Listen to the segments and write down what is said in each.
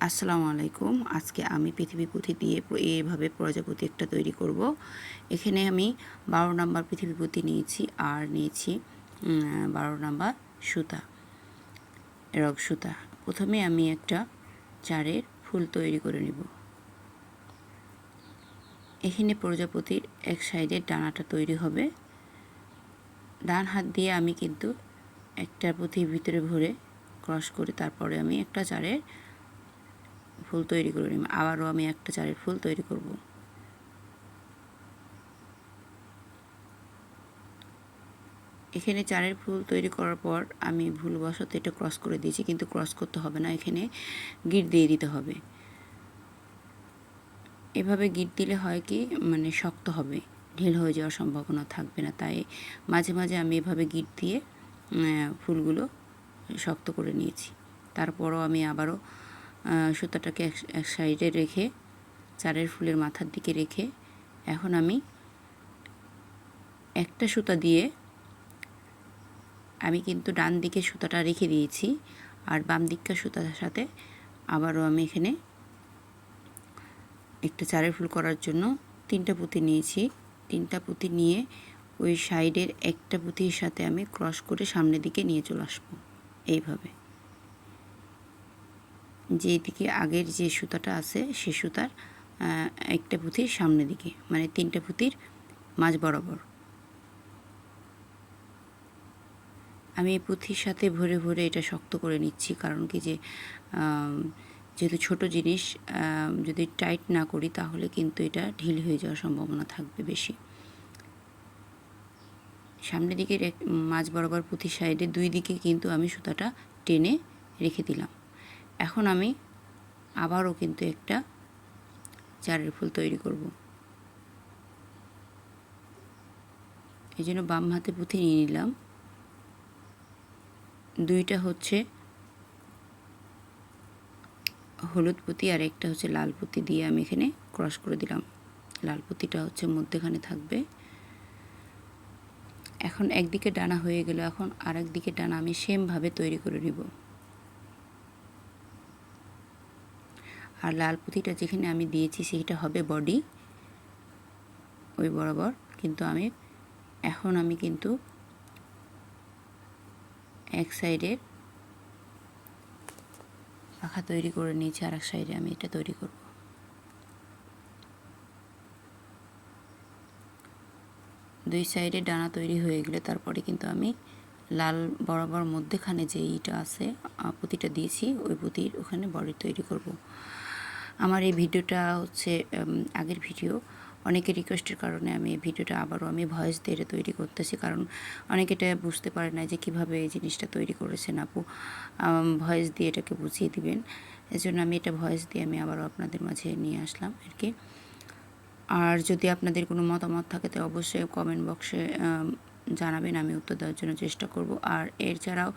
আসসালামু আলাইকুম। আজকে আমি পৃথিবী পুঁথি দিয়ে এভাবে প্রজাপতি একটা তৈরি করব। এখানে আমি 12 নাম্বার পৃথিবী পুঁথি নিয়েছি আর নিয়েছি 12 নাম্বার সুতা, রগ সুতা। প্রথমে আমি একটা চারের ফুল তৈরি করে নেব। এখানে প্রজাপতির এক সাইডের ডানাটা তৈরি হবে। ডান হাত দিয়ে আমি কিন্তু একটা পুঁথির ভিতরে ভরে ক্রস করে তারপরে আমি একটা চারের ফুল তৈরি করে নিব। আবারও আমি একটা চারের ফুল তৈরি করব। এখানে চারের ফুল তৈরি করার পর আমি ভুলবশত এটা ক্রস করে দিয়েছি, কিন্তু ক্রস করতে হবে না, এখানে গিট দিয়ে দিতে হবে। এভাবে গিট দিলে হয় কি, মানে শক্ত হবে, ঢিল হয়ে যাওয়ার সম্ভাবনা থাকবে না। তাই মাঝে মাঝে আমি এভাবে গিট দিয়ে ফুলগুলো শক্ত করে নিয়েছি। তারপরও আমি আবারও সুতাটাকে এক সাইডে রেখে চারের ফুলের মাথার দিকে রেখে এখন আমি একটা সুতা দিয়ে আমি কিন্তু ডান দিকে সুতাটা রেখে দিয়েছি, আর বাম দিককার সুতার সাথে আবারও আমি এখানে একটা চারের ফুল করার জন্য 3টা পুঁতি নিয়েছি। 3টা পুঁতি নিয়ে ওই সাইডের একটা পুঁতির সাথে আমি ক্রস করে সামনের দিকে নিয়ে চলে আসবো। এইভাবে যেদিকে আগের যে সুতাটা আছে সে সুতার একটা পুঁতির সামনের দিকে, মানে 3টা পুঁতির মাঝ বরাবর আমি এই পুঁথির সাথে ভরে ভরে এটা শক্ত করে নিচ্ছি। কারণ কি যে যেহেতু ছোট জিনিস, যদি টাইট না করি তাহলে কিন্তু এটা ঢিল হয়ে যাওয়ার সম্ভাবনা থাকবে বেশি। সামনের দিকে মাঝ বরাবর পুঁথির সাইডে 2 দিকে কিন্তু আমি সুতাটা টেনে রেখে দিলাম। এখন আমি আবারও কিন্তু একটা চারের ফুল তৈরি করব। এই জন্য বাম হাতে পুঁথি নিয়ে নিলাম। 2টা হচ্ছে হলুদ পুঁতি আর একটা হচ্ছে লাল পুঁতি দিয়ে আমি এখানে ক্রস করে দিলাম। লাল পুঁতিটা হচ্ছে মধ্যখানে থাকবে। এখন একদিকে ডানা হয়ে গেল, এখন আরেক দিকে ডানা আমি সেমভাবে তৈরি করে নেব। আর লাল পুঁতিটা যেখানে আমি দিয়েছি সেটা হবে বডি, ওই বরাবর। কিন্তু আমি কিন্তু এক সাইডের পাখা তৈরি করে নিয়েছি, আর এক সাইডে আমি এটা তৈরি করব। দুই সাইডে ডানা তৈরি হয়ে গেলে তারপরে কিন্তু আমি লাল বরাবর মধ্যখানে যে ইটা আছে পুঁতিটা দিয়েছি, ওই পুঁতির ওখানে বডি তৈরি করব। আমার এই ভিডিওটা হচ্ছে আগের ভিডিও। অনেকের রিকোয়েস্টের কারণে আমি এই ভিডিওটা আবারও আমি ভয়েস দিয়ে তৈরি করতেছি, কারণ অনেকে এটা বুঝতে পারে না যে কীভাবে এই জিনিসটা তৈরি করেছেন আপু। ভয়েস দিয়ে এটাকে বুঝিয়ে দিবেন, এজন্য আমি এটা ভয়েস দিয়ে আমি আবারও আপনাদের মাঝে নিয়ে আসলাম আর কি। আর যদি আপনাদের কোনো মতামত থাকে তো অবশ্যই কমেন্ট বক্সে জানাবেন, আমি উত্তর দেওয়ার জন্য চেষ্টা করব। আর এছাড়াও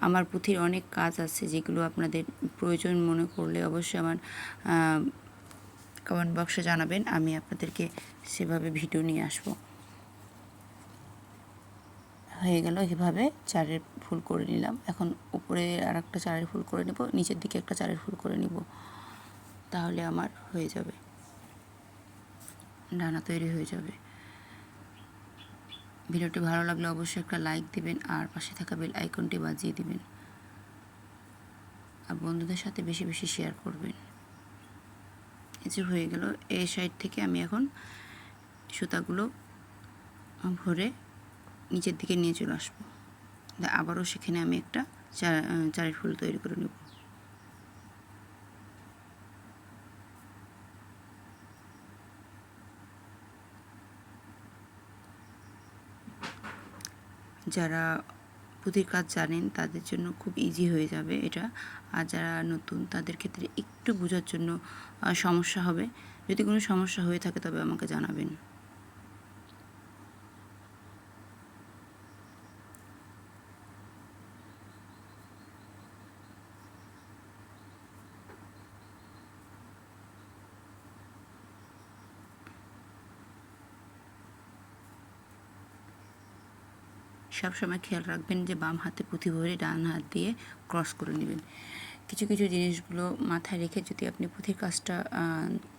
আমার পুঁথির অনেক কাজ আছে যেগুলো আপনাদের প্রয়োজন মনে করলে অবশ্যই আমার কমেন্ট বক্সে জানাবেন, আমি আপনাদেরকে সেভাবে ভিডিও নিয়ে আসব। হয়ে গেল, এভাবে চারের ফুল করে নিলাম। এখন উপরে আর একটা চারের ফুল করে নেব, নিচের দিকে একটা চারের ফুল করে নিব, তাহলে আমার হয়ে যাবে, ডানা তৈরি হয়ে যাবে। ভিডিওটি ভালো লাগলে অবশ্যই একটা লাইক দিবেন, আর পাশে থাকা বেল আইকনটি বাজিয়ে দিবেন, আর বন্ধুদের সাথে বেশি বেশি শেয়ার করবেন। এই যে হয়ে গেল। এই সাইড থেকে আমি এখন সুতাগুলো ভরে নিচের দিকে নিয়ে চলে আসবো। আবারও সেখানে আমি একটা চারের ফুল তৈরি করে নেব। যারা পুঁথির কাজ জানেন তাদের জন্য খুব ইজি হয়ে যাবে এটা, আর যারা নতুন তাদের ক্ষেত্রে একটু বোঝার জন্য সমস্যা হবে। যদি কোনো সমস্যা হয়ে থাকে তবে আমাকে জানাবেন। সবসময় খেয়াল রাখবেন যে বাম হাতে পুঁথি ভরে ডান হাত দিয়ে ক্রস করে নেবেন। কিছু কিছু জিনিসগুলো মাথায় রেখে যদি আপনি পুঁথির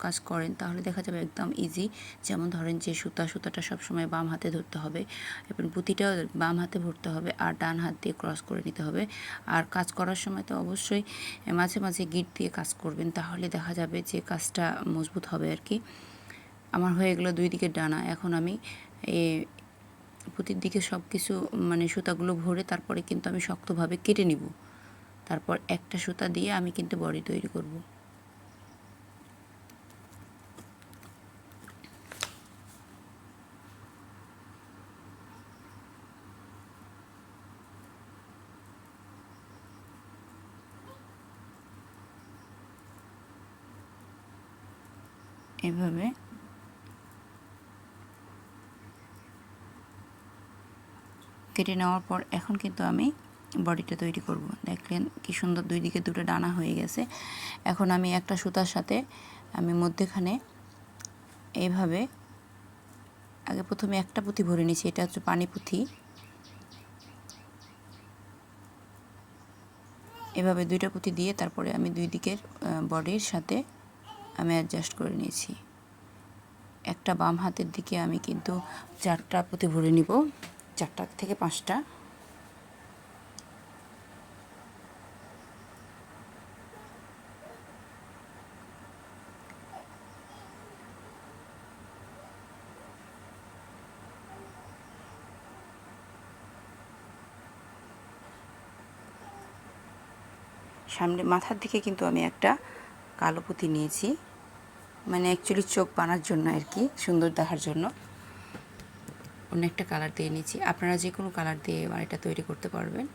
কাজ করেন তাহলে দেখা যাবে একদম ইজি। যেমন ধরেন যে সুতাটা সবসময় বাম হাতে ধরতে হবে এবং পুঁথিটাও বাম হাতে ভরতে হবে আর ডান হাত দিয়ে ক্রস করে নিতে হবে। আর কাজ করার সময় তো অবশ্যই মাঝে মাঝে গিট দিয়ে কাজ করবেন, তাহলে দেখা যাবে যে কাজটা মজবুত হবে আর কি। আমার হয়ে গেলো 2 দিকের ডানা। এখন আমি পুঁতির দিকে সব কিছু সুতাগুলো ভরে তারপরে কিন্তু আমি শক্তভাবে কেটে নিব। তারপর একটা সুতা দিয়ে আমি কিন্তু বডি তৈরি করব। এভাবে কেটে নেওয়ার পর এখন কিন্তু আমি বডিটা তৈরি করব। দেখলেন কি সুন্দর 2 দিকে 2টা ডানা হয়ে গেছে। এখন আমি একটা সুতার সাথে আমি মধ্যেখানে এইভাবে আগে প্রথমে একটা পুঁথি ভরে নিয়েছি, এটা হচ্ছে পানি পুঁথি। এভাবে 2টা পুঁথি দিয়ে তারপরে আমি 2 দিকের বডির সাথে আমি অ্যাডজাস্ট করে নিয়েছি। একটা বাম হাতের দিকে আমি কিন্তু 4টা পুঁথি ভরে নিব, 4টা থেকে 5টা। সামনে মাথার দিকে কিন্তু আমি একটা কালো পুঁতি নিয়েছি, অ্যাকচুয়ালি চোখ বানার জন্য আর কি, সুন্দর দেখার জন্য অন্য একটা কালার দিয়ে নিয়েছি। আপনারা যে কোনো কালার দিয়ে এটা তৈরি করতে পারবেন,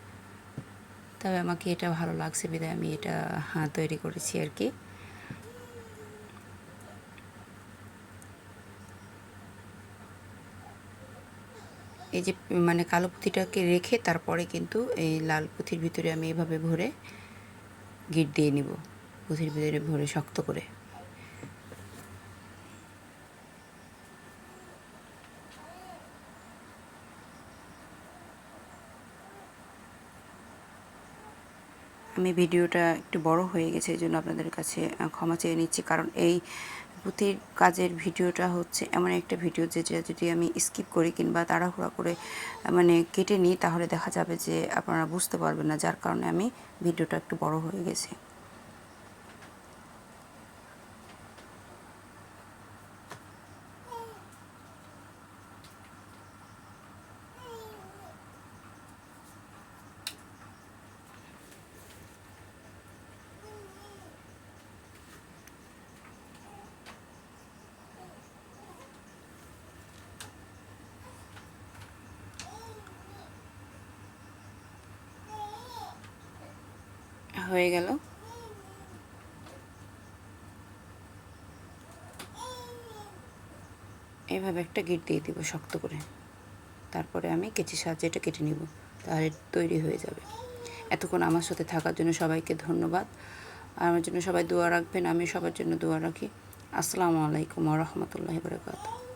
তবে আমাকে এটা ভালো লাগছে বিধায় আমি এটা তৈরি করেছি আর কি। এই যে কালো পুঁতিটাকে রেখে তারপরে কিন্তু এই লাল পুঁতির ভিতরে আমি এভাবে ভরে গিট দিয়ে নিব, পুঁথির ভিতরে ভরে শক্ত করে। আমি ভিডিওটা একটু বড় হয়ে গেছে, এই জন্য আপনাদের কাছে ক্ষমা চেয়ে নিচ্ছি, কারণ এই পুঁথির কাজের ভিডিওটা হচ্ছে এমন একটা ভিডিও যেটা যদি আমি স্কিপ করি কিংবা তাড়াহুড়া করে কেটে নিই তাহলে দেখা যাবে যে আপনারা বুঝতে পারবেন না, যার কারণে আমি ভিডিওটা একটু বড় হয়ে গেছে। হয়ে গেল। এইভাবে একটা গিট দিয়ে দিব শক্ত করে, তারপরে আমি কেচির সাহায্যে এটা কেটে নিব, তাহলে তৈরি হয়ে যাবে। এতক্ষণ আমার সাথে থাকার জন্য সবাইকে ধন্যবাদ। আমার জন্য সবাই দোয়া রাখবেন, আমি সবার জন্য দোয়া রাখি। আসসালামু আলাইকুম ওয়া রাহমাতুল্লাহি ওয়া বারাকাতুহু।